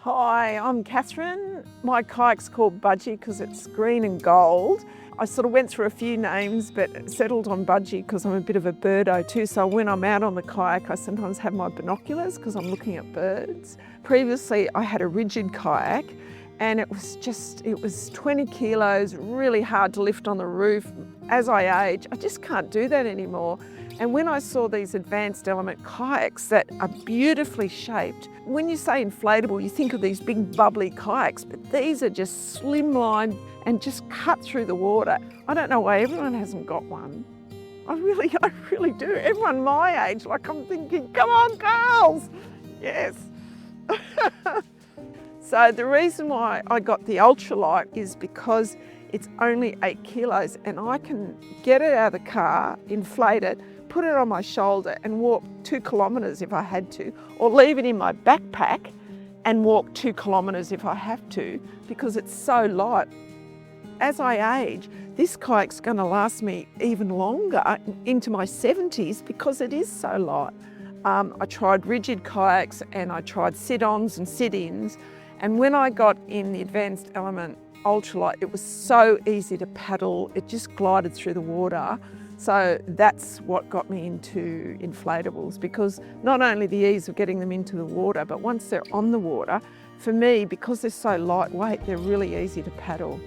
Hi, I'm Kathryn. My kayak's called Budgie because it's green and gold. I sort of went through a few names but settled on Budgie because I'm a bit of a birdo too. So when I'm out on the kayak, I sometimes have my binoculars because I'm looking at birds. Previously, I had a rigid kayak and it was 20 kilos, really hard to lift on the roof. As I age, I just can't do that anymore. And when I saw these advanced element kayaks that are beautifully shaped, when you say inflatable, you think of these big bubbly kayaks, but these are just slimline and just cut through the water. I don't know why everyone hasn't got one. I really do. Everyone my age, like I'm thinking, come on girls, yes. So the reason why I got the Ultralite is because it's only 8 kilos and I can get it out of the car, inflate it, put it on my shoulder and walk 2 kilometres if I had to, or leave it in my backpack and walk 2 kilometres if I have to, because it's so light. As I age, this kayak's going to last me even longer, into my 70s, because it is so light. I tried rigid kayaks and I tried sit-ons and sit-ins, and when I got in the Advanced Element Ultralight, it was so easy to paddle, it just glided through the water. So that's what got me into inflatables, because not only the ease of getting them into the water, but once they're on the water, for me, because they're so lightweight, they're really easy to paddle.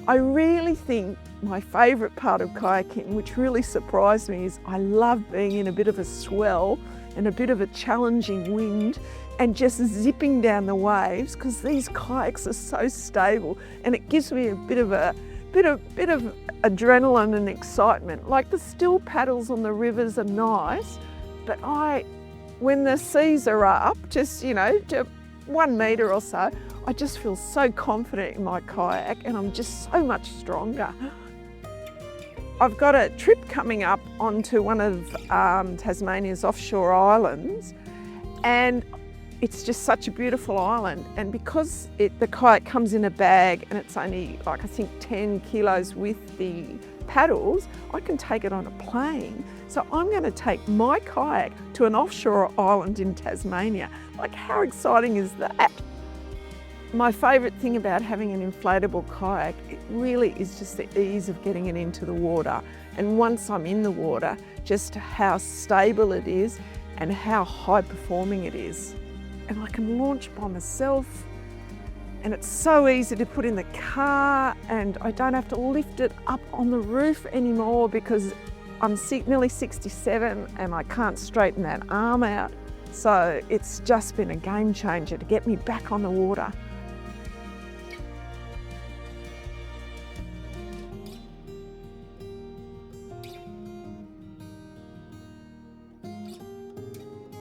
I really think my favourite part of kayaking, which really surprised me, is I love being in a bit of a swell and a bit of a challenging wind and just zipping down the waves, because these kayaks are so stable and it gives me a bit of adrenaline and excitement. Like the still paddles on the rivers are nice, but when the seas are up, just, to 1 metre or so, I just feel so confident in my kayak and I'm just so much stronger. I've got a trip coming up onto one of Tasmania's offshore islands, and it's just such a beautiful island, and because the kayak comes in a bag and it's only I think 10 kilos with the paddles, I can take it on a plane. So I'm going to take my kayak to an offshore island in Tasmania. Like, how exciting is that? My favourite thing about having an inflatable kayak, it really is just the ease of getting it into the water. And once I'm in the water, just how stable it is and how high performing it is. And I can launch by myself, and it's so easy to put in the car, and I don't have to lift it up on the roof anymore because I'm nearly 67 and I can't straighten that arm out. So it's just been a game changer to get me back on the water.